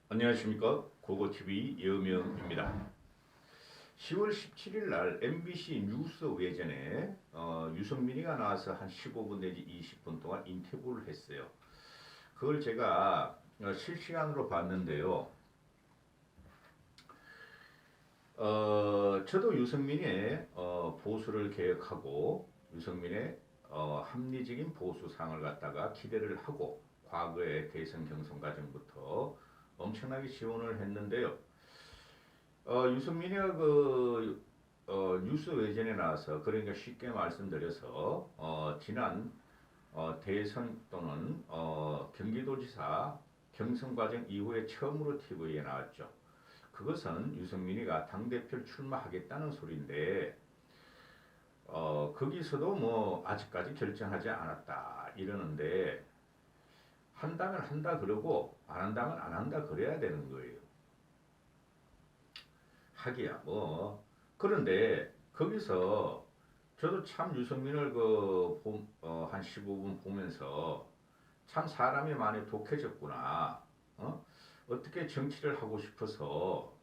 안녕하십니까. 고고TV 여명입니다. 10월 17일 날 MBC 뉴스 외전에 유승민이가 나와서 한 15분 내지 20분 동안 인터뷰를 했어요. 그걸 제가 실시간으로 봤는데요. 저도 유승민의 보수를 개혁하고 유승민의 합리적인 보수상을 갖다가 기대를 하고 과거의 대선 경선 과정부터 엄청나게 지원을 했는데요. 유승민이가 뉴스 외전에 나와서 그러니까 쉽게 말씀드려서 지난 대선 또는 경기도지사 경선 과정 이후에 처음으로 TV에 나왔죠. 그것은 유승민이가 당대표를 출마하겠다는 소리인데 거기서도 뭐 아직까지 결정하지 않았다 이러는데 한다면 한다 그러고 안 한다면 안 한다 그래야 되는 거예요. 하기야 뭐 그런데 거기서 저도 참 유승민을 한 15분 보면서 참 사람이 많이 독해졌구나. 어떻게 정치를 하고 싶어서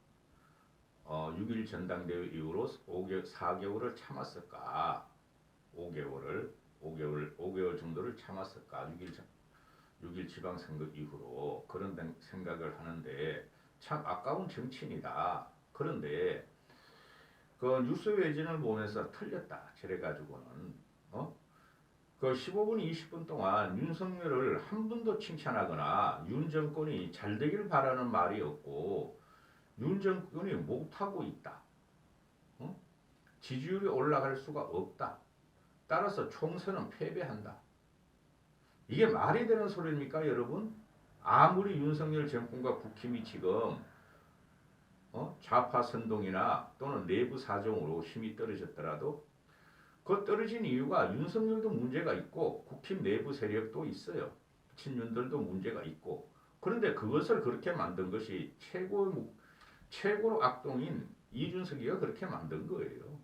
6일 전당대회 이후로 4개월을 참았을까? 5개월 정도를 참았을까? 6일 지방선거 이후로 그런 생각을 하는데 참 아까운 정치인이다. 그런데 그 뉴스 외전을 보면서 틀렸다. 저래가지고는 그 15분 20분 동안 윤석열을 한 번도 칭찬하거나 윤 정권이 잘 되길 바라는 말이 없고 윤 정권이 못하고 있다. 지지율이 올라갈 수가 없다. 따라서 총선은 패배한다. 이게 말이 되는 소리입니까, 여러분? 아무리 윤석열 정권과 국힘이 지금 좌파 선동이나 또는 내부 사정으로 힘이 떨어졌더라도 그 떨어진 이유가 윤석열도 문제가 있고 국힘 내부 세력도 있어요. 친윤들도 문제가 있고 그런데 그것을 그렇게 만든 것이 최고로 악동인 이준석이가 그렇게 만든 거예요.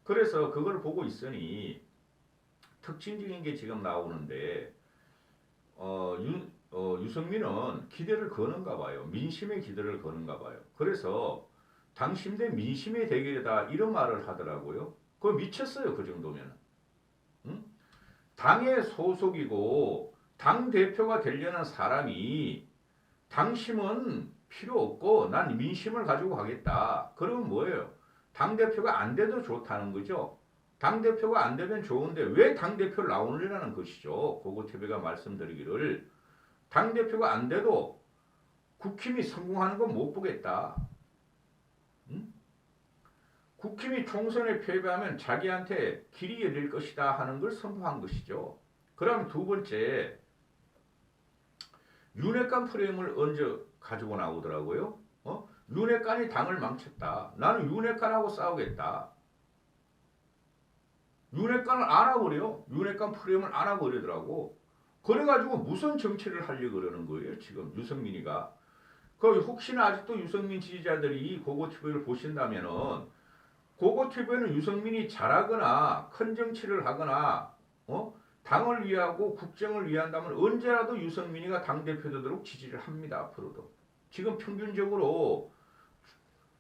그래서 그걸 보고 있으니 특징적인 게 지금 나오는데 유승민은 기대를 거는가 봐요. 민심의 기대를 거는가 봐요. 그래서 당심 대 민심의 대결이다 이런 말을 하더라고요. 그거 미쳤어요. 그 정도면. 응? 당의 소속이고 당 대표가 되려는 사람이 당심은 필요 없고 난 민심을 가지고 가겠다. 그러면 뭐예요? 당 대표가 안 돼도 좋다는 거죠. 당 대표가 안 되면 좋은데 왜 당 대표를 나오느냐는 것이죠. 고고TV가 말씀드리기를 당 대표가 안 돼도 국힘이 성공하는 건 못 보겠다. 응? 국힘이 총선에 패배하면 자기한테 길이 열릴 것이다 하는 걸 선포한 것이죠. 그럼 두 번째 윤핵관 프레임을 얹어 가지고 나오더라고요. 윤핵관이 당을 망쳤다. 나는 윤핵관하고 싸우겠다. 윤핵관을 안아버려. 윤핵관 프레임을 안아버리더라고. 그래가지고 무슨 정치를 하려고 그러는 거예요. 지금 유승민이가. 그 혹시나 아직도 유승민 지지자들이 고고TV를 보신다면은 고고TV는 유승민이 잘하거나 큰 정치를 하거나 당을 위하고 국정을 위한다면 언제라도 유승민이가 당대표 되도록 지지를 합니다. 앞으로도. 지금 평균적으로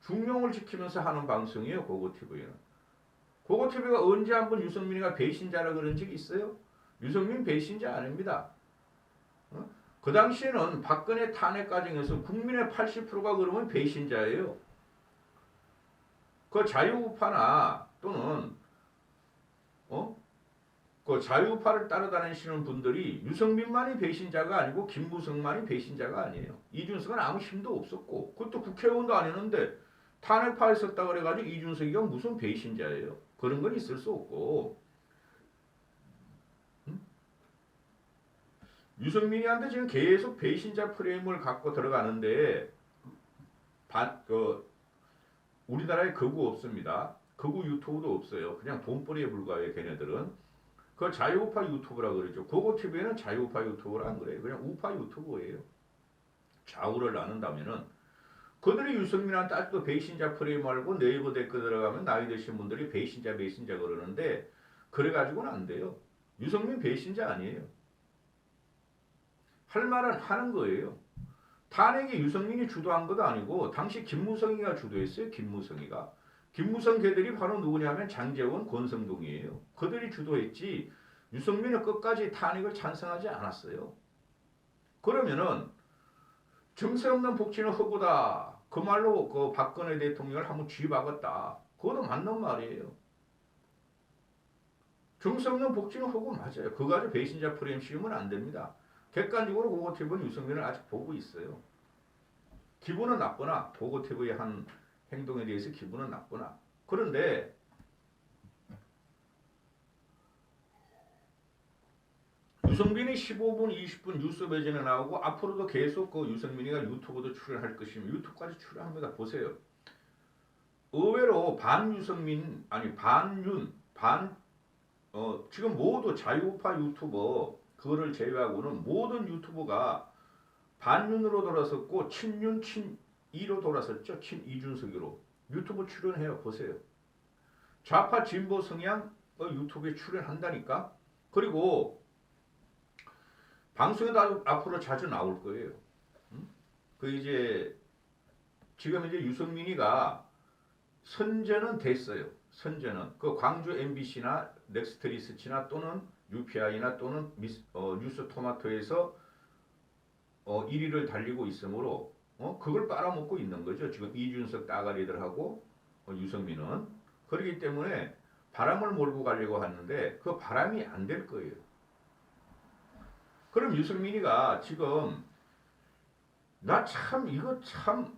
중용을 지키면서 하는 방송이에요. 고고TV는. 고고TV가 언제 한번 유승민이가 배신자라 그런 적이 있어요? 유승민 배신자 아닙니다. 그 당시에는 박근혜 탄핵 과정에서 국민의 80%가 그러면 배신자예요. 그 자유우파나 또는 그 자유우파를 따라다니시는 분들이 유승민만이 배신자가 아니고 김무성만이 배신자가 아니에요. 이준석은 아무 힘도 없었고 그것도 국회의원도 아니었는데 탄핵파에 있었다 그래가지고 이준석이가 무슨 배신자예요. 그런 건 있을 수 없고 유승민이한테 지금 계속 배신자 프레임을 갖고 들어가는데 우리나라에 극우 없습니다. 극우 유튜브도 없어요. 그냥 돈벌이에 불과해요. 걔네들은. 그 자유우파 유튜브라 그러죠. 고고TV에는 자유우파 유튜브라 안 그래요. 그냥 우파 유튜브예요. 좌우를 나눈다면은 그들이 유승민한테 아직도 배신자 프레임 말고 네이버 댓글 들어가면 나이 드신 분들이 배신자 그러는데 그래가지고는 안 돼요. 유승민 배신자 아니에요. 할 말은 하는 거예요. 탄핵이 유승민이 주도한 것도 아니고 당시 김무성이가 주도했어요. 김무성이가. 김무성 걔들이 바로 누구냐면 장제원, 권성동이에요. 그들이 주도했지 유승민은 끝까지 탄핵을 찬성하지 않았어요. 그러면은 정세 없는 복지는 허구다. 그 말로 그 박근혜 대통령을 한번 쥐박았다. 그것도 맞는 말이에요. 정세 없는 복지는 허구 맞아요. 그거 가지고 배신자 프레임 씌우면 안 됩니다. 객관적으로 보고TV는 유승민을 아직 보고 있어요. 기분은 나쁘나 보고TV의 한 행동에 대해서 기분은 나쁘나. 그런데 유승민이 15분, 20분 뉴스 배전에 나오고 앞으로도 계속 그 유승민이가 유튜브도 출연할 것이며 유튜브까지 출연합니다. 보세요. 의외로 반유승민 아니 반윤 지금 모두 자유우파 유튜버 그거를 제외하고는 모든 유튜버가 반윤으로 돌아섰고 친윤 친이로 돌아섰죠. 친이준석으로 유튜브 출연해요. 보세요. 좌파 진보 성향 유튜브에 출연한다니까. 그리고 방송에도 앞으로 자주 나올 거예요. 그 이제 지금 이제 유승민이가 선전은 됐어요. 선전은 그 광주 MBC나 넥스트리스치나 또는 UPI나 또는 뉴스토마토에서 1위를 달리고 있으므로 그걸 빨아먹고 있는 거죠. 지금 이준석 따가리들하고 유승민은 그렇기 때문에 바람을 몰고 가려고 하는데 그 바람이 안 될 거예요. 그럼 유승민이가 지금 나 참 이거 참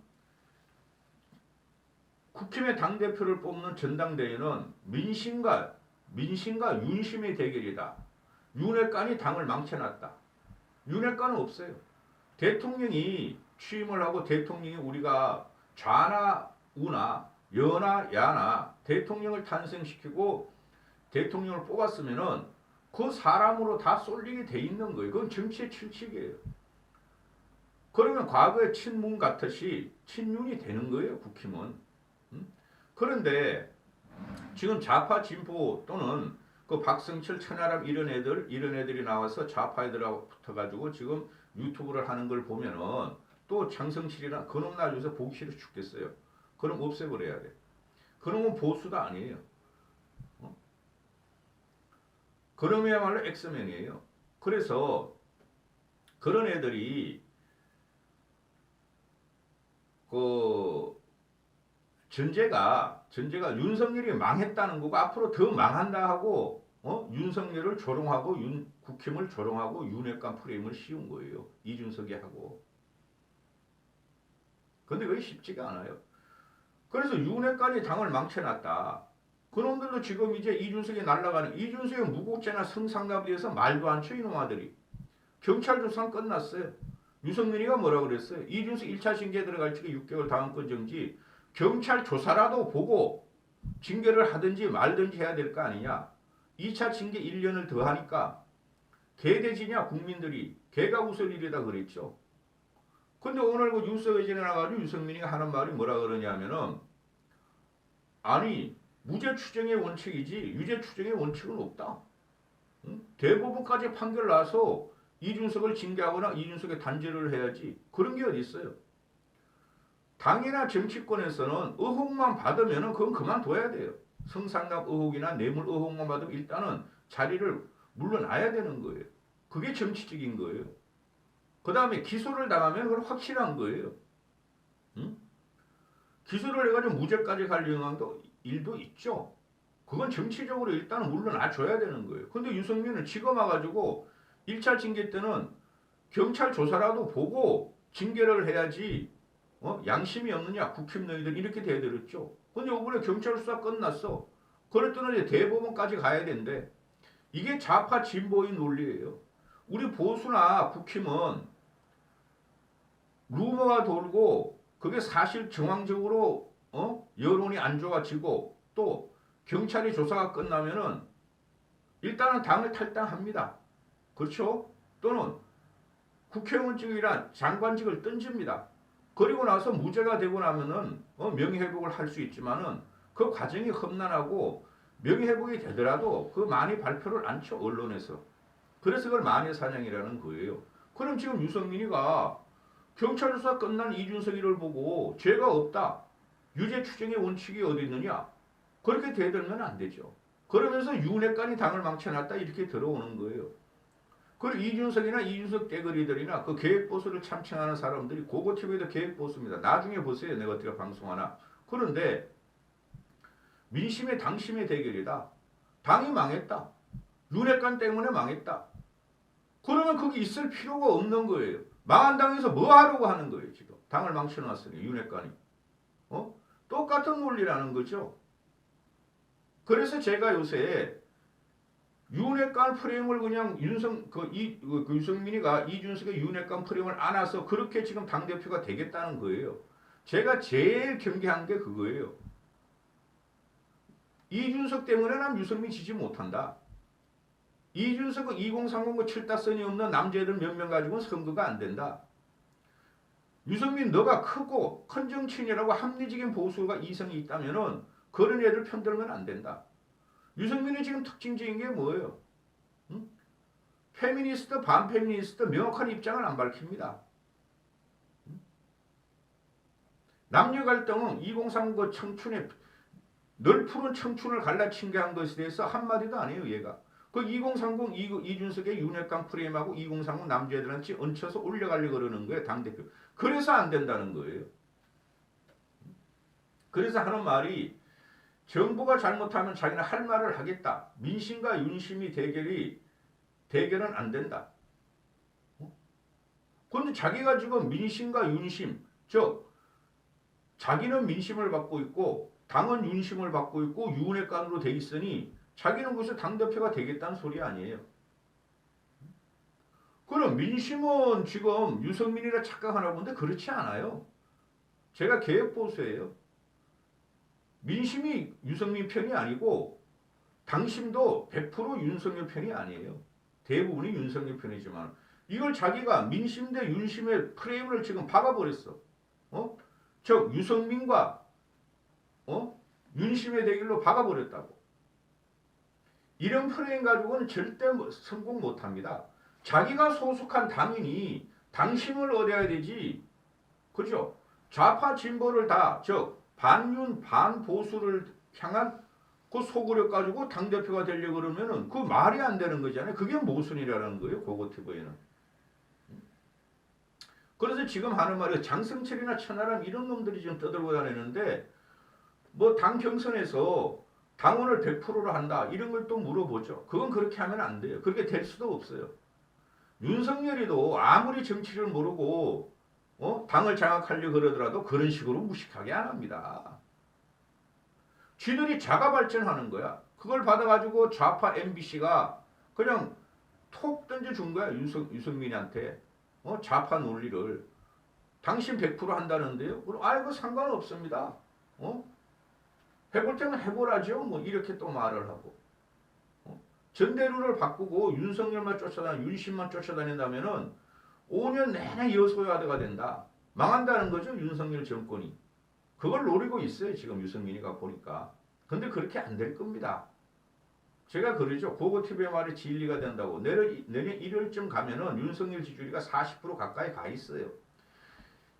국힘의 당대표를 뽑는 전당대회는 민심과 윤심의 대결이다. 윤핵관이 당을 망쳐놨다. 윤핵관은 없어요. 대통령이 취임을 하고 대통령이 우리가 좌나 우나 여나 야나 대통령을 탄생시키고 대통령을 뽑았으면은 그 사람으로 다 쏠리게 돼 있는 거예요. 그건 정치의 철칙이에요. 그러면 과거의 친문 같듯이 친윤이 되는 거예요. 국힘은. 그런데 지금 좌파 진보 또는 그 박성철 천하람 이런 애들이 나와서 좌파 애들하고 붙어가지고 지금 유튜브를 하는 걸 보면은 또 장성실이나 그놈 나중에서 보기 싫어 죽겠어요. 그럼 없애버려야 돼. 그놈은 보수도 아니에요. 그놈이야말로 엑스맨이에요. 그래서 그런 애들이 그 전제가 윤석열이 망했다는 거고 앞으로 더 망한다 하고 윤석열을 조롱하고 국힘을 조롱하고 윤핵관 프레임을 씌운 거예요. 이준석이 하고. 근데 그게 쉽지가 않아요. 그래서 윤핵관이 당을 망쳐놨다. 그놈들도 지금 이제 이준석이 날아가는 이준석의 무고죄나 성상납에 대해서 말도 안 쳐 이놈 아들이. 경찰 조사는 끝났어요. 유승민이가 뭐라 그랬어요? 이준석 1차 징계 들어갈 적에 6개월 다음권 정지 경찰 조사라도 보고 징계를 하든지 말든지 해야 될 거 아니냐. 2차 징계 1년을 더 하니까 개돼지냐 국민들이. 개가 웃을 일이다 그랬죠. 근데 오늘 그 뉴스 외전에 나가지고 유승민이가 하는 말이 뭐라 그러냐면은 아니 무죄 추정의 원칙이지 유죄 추정의 원칙은 없다. 응? 대법원까지 판결 나서 이준석을 징계하거나 이준석의 단죄를 해야지. 그런 게 어디 있어요. 당이나 정치권에서는 의혹만 받으면 그건 그만둬야 돼요. 성상납 의혹이나 뇌물 의혹만 받으면 일단은 자리를 물러나야 되는 거예요. 그게 정치적인 거예요. 그 다음에 기소를 당하면 그건 확실한 거예요. 응? 기소를 해가지고 무죄까지 갈 일도 있죠. 그건 정치적으로 일단은 물러나줘야 되는 거예요. 근데 유승민은 지금 와가지고 1차 징계 때는 경찰 조사라도 보고 징계를 해야지 양심이 없느냐 국힘 너희들 이렇게 대들었죠. 근데 이번에 경찰 수사 끝났어. 그랬더니 이제 대법원까지 가야 된대. 이게 좌파 진보의 논리예요. 우리 보수나 국힘은 루머가 돌고 그게 사실 정황적으로 여론이 안 좋아지고 또 경찰이 조사가 끝나면은 일단은 당을 탈당합니다. 그렇죠? 또는 국회의원직이나 장관직을 던집니다. 그리고 나서 무죄가 되고 나면은 명예회복을 할 수 있지만은 그 과정이 험난하고 명예회복이 되더라도 그 많이 발표를 안 쳐 언론에서. 그래서 그걸 만해사냥이라는 거예요. 그럼 지금 유승민이가 경찰 수사 끝난 이준석이를 보고 죄가 없다. 유죄 추정의 원칙이 어디 있느냐. 그렇게 대들면 안 되죠. 그러면서 윤핵관이 당을 망쳐놨다 이렇게 들어오는 거예요. 그리고 이준석이나 이준석 떼거리들이나 그 계획보수를 참칭하는 사람들이 고고TV도 계획보수입니다. 나중에 보세요. 내가 어떻게 방송하나. 그런데 민심의 당심의 대결이다. 당이 망했다. 윤핵관 때문에 망했다. 그러면 거기 있을 필요가 없는 거예요. 망한 당에서 뭐 하려고 하는 거예요. 지금 당을 망쳐놨으니 윤핵관이. 똑같은 논리라는 거죠. 그래서 제가 요새 윤핵관 프레임을 그냥 유승민이가 이준석의 윤핵관 프레임을 안아서 그렇게 지금 당대표가 되겠다는 거예요. 제가 제일 경계한 게 그거예요. 이준석 때문에 난 유승민 지지 못한다. 이준석은 2030 7다선이 없는 남자애들 몇 명 가지고는 선거가 안 된다. 유승민 너가 크고 큰 정치인이라고 합리적인 보수가 이성이 있다면은 그런 애들 편들면 안 된다. 유승민이 지금 특징적인 게 뭐예요? 응? 페미니스트, 반페미니스트 명확한 입장을 안 밝힙니다. 응? 남녀 갈등은 2030 청춘의 널푸른 청춘을 갈라친 게 한 것에 대해서 한마디도 안 해요. 얘가. 그 2030 이준석의 윤핵관 프레임하고 2030 남자애들한테 얹혀서 올려가려고 그러는 거예요. 당대표. 그래서 안 된다는 거예요. 그래서 하는 말이 정부가 잘못하면 자기는 할 말을 하겠다. 민심과 윤심이 대결은 안 된다. 그런데 자기가 지금 민심과 윤심, 즉 자기는 민심을 받고 있고 당은 윤심을 받고 있고 윤핵관으로 돼 있으니 자기는 거기서 당대표가 되겠다는 소리 아니에요. 그럼 민심은 지금 유승민이라 착각하나 본데 그렇지 않아요. 제가 개혁보수예요. 민심이 유승민 편이 아니고 당심도 100% 윤석열 편이 아니에요. 대부분이 윤석열 편이지만 이걸 자기가 민심 대 윤심의 프레임을 지금 박아버렸어. 즉 유승민과 윤심의 대결로 박아버렸다고. 이런 프레임 가지고는 절대 성공 못합니다. 자기가 소속한 당인이 당심을 얻어야 되지. 그죠? 좌파 진보를 다 즉 반윤 반보수를 향한 그 소구력 가지고 당대표가 되려고 그러면은 그 말이 안 되는 거잖아요. 그게 모순이라는 거예요. 고고TV에는. 그래서 지금 하는 말이 장성철이나 천하람 이런 놈들이 지금 떠들고 다니는데 뭐 당 경선에서 당원을 100%로 한다 이런 걸 또 물어보죠. 그건 그렇게 하면 안 돼요. 그렇게 될 수도 없어요. 윤석열이도 아무리 정치를 모르고 당을 장악하려고 그러더라도 그런 식으로 무식하게 안 합니다. 쥐들이 자가 발전하는 거야. 그걸 받아가지고 좌파 MBC가 그냥 톡 던져준 거야. 유승민한테. 좌파 논리를. 당신 100% 한다는데요. 그럼 아이고 상관없습니다. 해볼 때는 해보라죠. 뭐 이렇게 또 말을 하고. 전대루를 바꾸고 윤석열만 쫓아다니 윤심만 쫓아다닌다면은 5년 내내 여소야대가 된다. 망한다는 거죠. 윤석열 정권이. 그걸 노리고 있어요. 지금 유승민이가 보니까. 근데 그렇게 안 될 겁니다. 제가 그러죠. 고고TV의 말이 진리가 된다고. 내년 1월쯤 가면은 윤석열 지지율이 40% 가까이 가 있어요.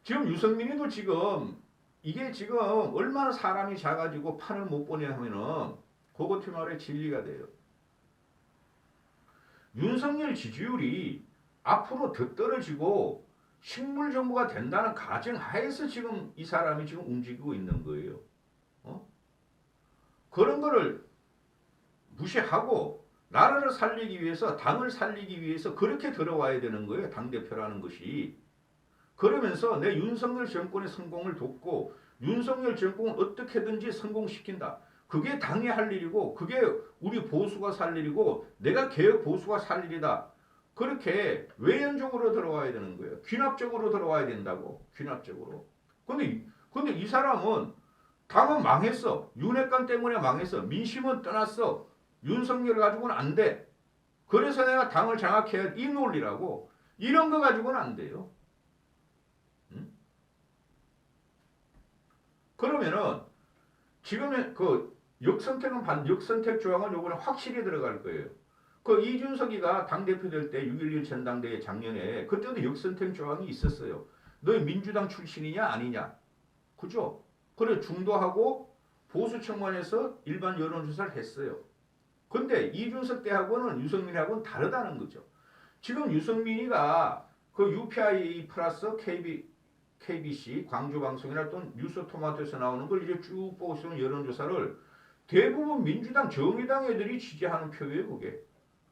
지금 유승민이도 지금 이게 지금 얼마나 사람이 작아지고 판을 못 보내 하면은 고고TV 말의 진리가 돼요. 윤석열 지지율이 앞으로 더 떨어지고 식물 정부가 된다는 가정 하에서 지금 이 사람이 지금 움직이고 있는 거예요. 그런 거를 무시하고 나라를 살리기 위해서 당을 살리기 위해서 그렇게 들어와야 되는 거예요. 당대표라는 것이. 그러면서 내 윤석열 정권의 성공을 돕고 윤석열 정권을 어떻게든지 성공시킨다. 그게 당이 할 일이고 그게 우리 보수가 살 일이고 내가 개혁 보수가 살 일이다. 그렇게 외연적으로 들어와야 되는 거예요. 귀납적으로 들어와야 된다고. 귀납적으로. 근데 이 사람은 당은 망했어. 윤핵관 때문에 망했어. 민심은 떠났어. 윤석열 가지고는 안 돼. 그래서 내가 당을 장악해야 이 논리라고. 이런 거 가지고는 안 돼요. 응? 그러면은 지금의 그 역선택 조항은 요번에 확실히 들어갈 거예요. 그 이준석이가 당대표 될 때 6.11 전당대회 작년에 그때도 역선택 조항이 있었어요. 너희 민주당 출신이냐 아니냐. 그죠? 그래 중도하고 보수 청문회에서 일반 여론조사를 했어요. 근데 이준석 때하고는 유승민하고는 다르다는 거죠. 지금 유승민이가 그 UPI 플러스 KBC 광주방송이나 또는 뉴스토마토에서 나오는 걸 이제 쭉 보시면 여론조사를 대부분 민주당 정의당 애들이 지지하는 표예요. 그게.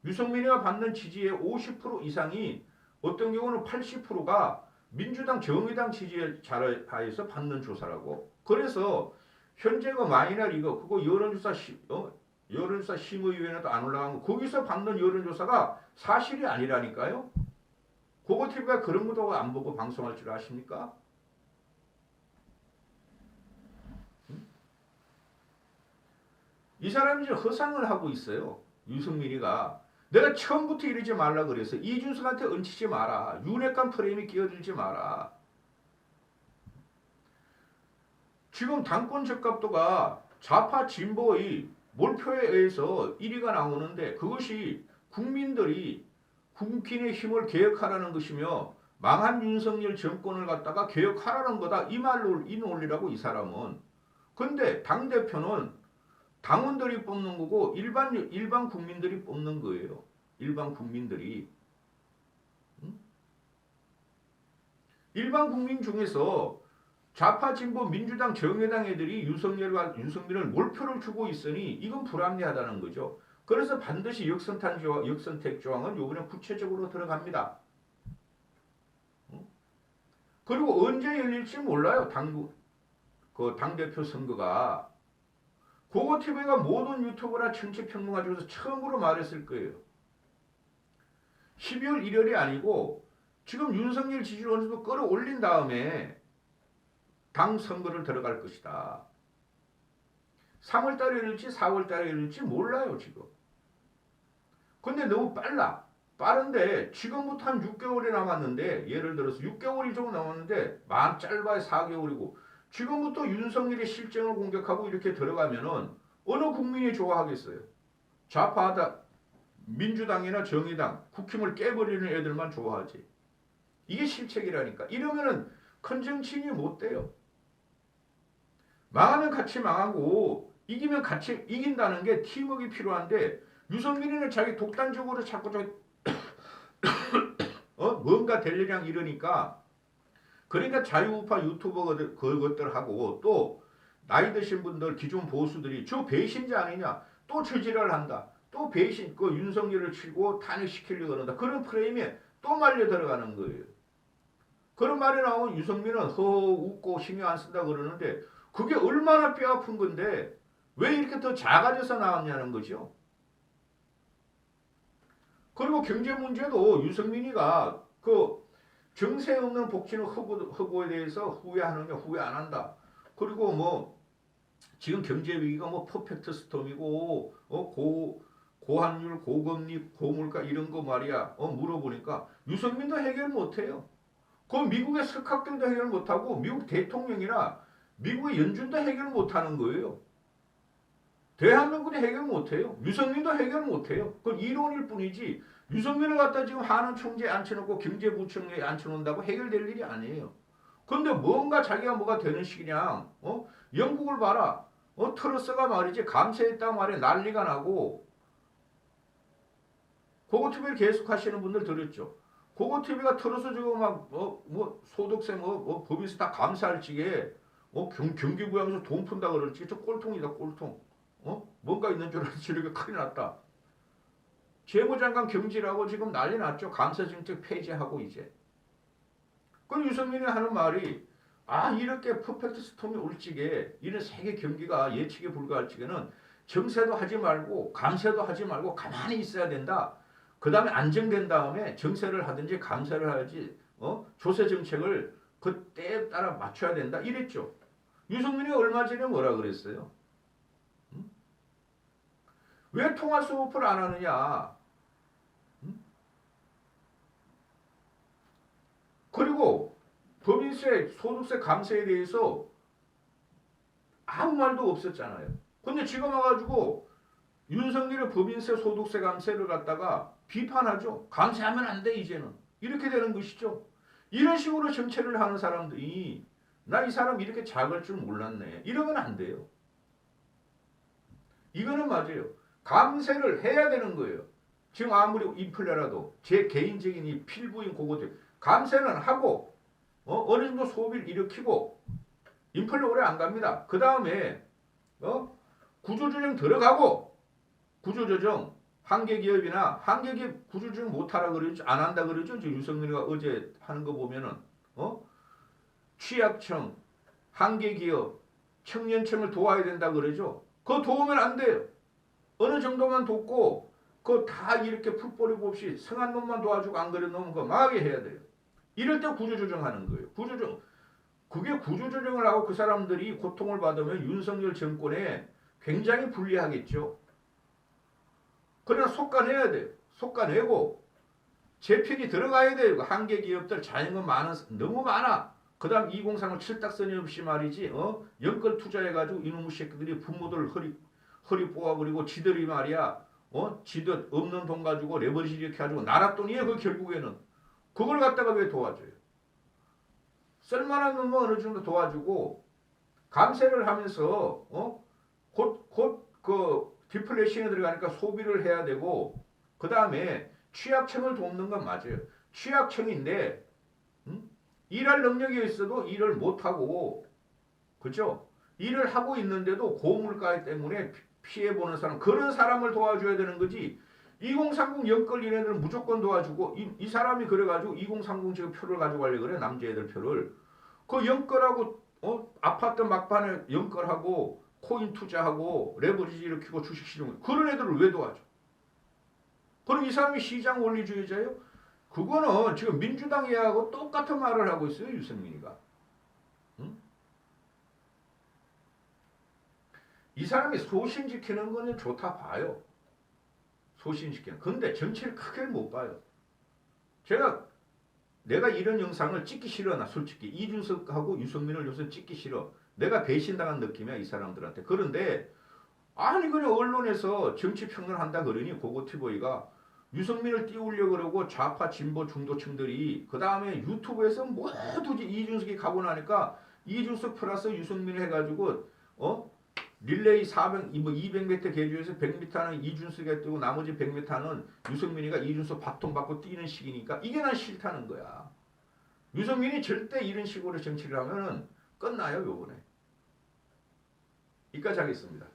유승민이가 받는 지지의 50% 이상이 어떤 경우는 80%가 민주당 정의당 지지에 자하에서 받는 조사라고. 그래서 현재가 마이너 리그 그거 여론조사 심의위원회도 안 올라간 거 거기서 받는 여론조사가 사실이 아니라니까요. 그거 TV가 그런 것도 안 보고 방송할 줄 아십니까? 이 사람이 지금 허상을 하고 있어요. 유승민이가. 내가 처음부터 이러지 말라 그래서 이준석한테 얹히지 마라. 윤핵관 프레임이 끼어들지 마라. 지금 당권 적합도가 좌파 진보의 몰표에 의해서 1위가 나오는데 그것이 국민들이 국민의 힘을 개혁하라는 것이며 망한 윤석열 정권을 갖다가 개혁하라는 거다. 이 말로 이 논리라고 이 사람은. 근데 당대표는 당원들이 뽑는 거고 일반 국민들이 뽑는 거예요. 일반 국민들이. 일반 국민 중에서 좌파 진보 민주당 정의당 애들이 윤석열과 윤석열을 몰표를 주고 있으니 이건 불합리하다는 거죠. 그래서 반드시 역선택 조항은 이번에 구체적으로 들어갑니다. 그리고 언제 열릴지 몰라요. 당대표 선거가. 고고TV가 모든 유튜브나 정치평론가 중에서 처음으로 말했을 거예요. 12월 1일이 아니고 지금 윤석열 지지율 어느 정도 끌어올린 다음에 당 선거를 들어갈 것이다. 3월달에 열릴지 4월달에 열릴지 몰라요 지금. 근데 너무 빠른데 지금부터 한 6개월이 남았는데 예를 들어서 6개월이 좀 남았는데 짧아야 4개월이고 지금부터 윤석열의 실정을 공격하고 이렇게 들어가면은 어느 국민이 좋아하겠어요? 좌파하다 민주당이나 정의당 국힘을 깨버리는 애들만 좋아하지. 이게 실책이라니까. 이러면은 큰 정치인이 못 돼요. 망하면 같이 망하고 이기면 같이 이긴다는 게 팀워크가 필요한데 유승민이는 자기 독단적으로 자꾸 뭔가 되려냥 이러니까 그러니까 자유우파 유튜버들 그것들하고 또 나이 드신 분들 기존 보수들이 저 배신자 아니냐 또 저지랄 한다 또 배신 그 윤석열을 치고 탄핵시키려고 그런다 그런 프레임에 또 말려 들어가는 거예요. 그런 말이 나오면 유승민은 웃고 신경 안 쓴다 그러는데 그게 얼마나 뼈아픈 건데 왜 이렇게 더 작아져서 나왔냐는 거죠. 그리고 경제 문제도 유승민이가 그 정세 없는 복지는 허구에 대해서 후회하느냐 후회 안 한다. 그리고 뭐 지금 경제 위기가 뭐 퍼펙트 스톰이고 고환율, 고금리, 고물가 이런 거 말이야. 물어보니까 유승민도 해결 못해요. 그 미국의 석학경도 해결 못하고 미국 대통령이나 미국의 연준도 해결 못하는 거예요. 대한민국도 해결 못해요. 유승민도 해결 못해요. 그건 이론일 뿐이지 유승민을 갖다 지금 한은 총재에 앉혀놓고 경제부총리에 앉혀놓는다고 해결될 일이 아니에요. 근데 뭔가 자기가 뭐가 되는 식이냐. 영국을 봐라. 트러스가 말이지 감세했다 말에 난리가 나고 고고TV를 계속 하시는 분들 들었죠. 고고TV가 트러스 주고 막 소득세 법인세 다 감사할 적에 경기부양에서 돈 푼다 그럴지 저 꼴통이다 꼴통. 뭔가 있는 줄 알았지 이렇게 큰일 났다. 재무장관 경질하고 지금 난리 났죠. 감사정책 폐지하고 이제. 그럼 유승민이 하는 말이 이렇게 퍼펙트 스톰이 올 적에 이런 세계 경기가 예측에 불과할 적에는 정세도 하지 말고 감세도 하지 말고 가만히 있어야 된다. 그 다음에 안정된 다음에 정세를 하든지 감세를 하든지 조세 정책을 그때에 따라 맞춰야 된다. 이랬죠. 유승민이 얼마 전에 뭐라 그랬어요? 왜 통화 스워프를 안 하느냐? 그리고 법인세, 소득세 감세에 대해서 아무 말도 없었잖아요. 근데 지금 와가지고 윤석열의 법인세, 소득세 감세를 갖다가 비판하죠. 감세하면 안 돼 이제는. 이렇게 되는 것이죠. 이런 식으로 정체를 하는 사람들이 나 이 사람 이렇게 작을 줄 몰랐네. 이러면 안 돼요. 이거는 맞아요. 감세를 해야 되는 거예요. 지금 아무리 인플레라도 제 개인적인 이 필부인 그거들 감세는 하고 어느 정도 소비를 일으키고 인플레 오래 안 갑니다. 그 다음에 구조조정 들어가고 구조조정 한계기업이나 한계기업 구조조정 못하라 그러죠. 안 한다 그러죠. 유승민이가 어제 하는 거 보면은 취약청, 한계기업, 청년층을 도와야 된다 그러죠. 그거 도우면 안 돼요. 어느 정도만 돕고 그거 다 이렇게 풀뿌리 없이 성한 놈만 도와주고 안 그런 놈은 그거 망하게 해야 돼요. 이럴 때 구조조정하는 거예요. 구조조정. 그게 구조조정을 하고 그 사람들이 고통을 받으면 윤석열 정권에 굉장히 불리하겠죠. 그러나 속가내야 돼요. 속가내고 재편이 들어가야 돼요. 한계 기업들 자영업 많은 너무 많아. 그 다음 2030을 칠딱선이 없이 말이지 연끌 투자해가지고 이놈의 새끼들이 부모들 허리 뽑아버리고 지들이 말이야 지들 없는 돈 가지고 레버리지 이렇게 해가지고 나라 돈이에요. 그 결국에는 그걸 갖다가 왜 도와줘요? 쓸만한 놈은 어느 정도 도와주고 감세를 하면서 곧 그 디플레이션에 들어가니까 소비를 해야 되고 그 다음에 취약층을 돕는 건 맞아요. 취약층인데 일할 능력이 있어도 일을 못하고 그죠? 일을 하고 있는데도 고물가 때문에 피해보는 사람 그런 사람을 도와줘야 되는 거지 2030 연끌 이네들은 무조건 도와주고 이 사람이 그래가지고 2030 지금 표를 가져가려고 그래 남자애들 표를 그 연끌하고 아파트 막판에 연끌하고 코인 투자하고 레버리지 일으키고 주식 시중 그런 애들을 왜 도와줘? 그럼 이 사람이 시장 원리주의자예요? 그거는 지금 민주당 얘하고 똑같은 말을 하고 있어요. 유승민이가. 응? 이 사람이 소신 지키는 거는 좋다 봐요. 소신 지키는. 근데 정치를 크게 못 봐요. 내가 이런 영상을 찍기 싫어. 나 솔직히 이준석하고 유승민을 요새 찍기 싫어. 내가 배신당한 느낌이야. 이 사람들한테. 그런데 아니 그냥 언론에서 정치 평론한다 그러니 고고티보이가 유승민을 띄우려고 그러고 좌파 진보 중도층들이 그 다음에 유튜브에서 모두 이준석이 가고 나니까 이준석 플러스 유승민 해가지고 릴레이 200m 계주에서 100m는 이준석이 뜨고 나머지 100m는 유승민이가 이준석 바통 받고 뛰는 식이니까 이게 난 싫다는 거야. 유승민이 절대 이런 식으로 정치를 하면은 끝나요 요번에. 여기까지 하겠습니다.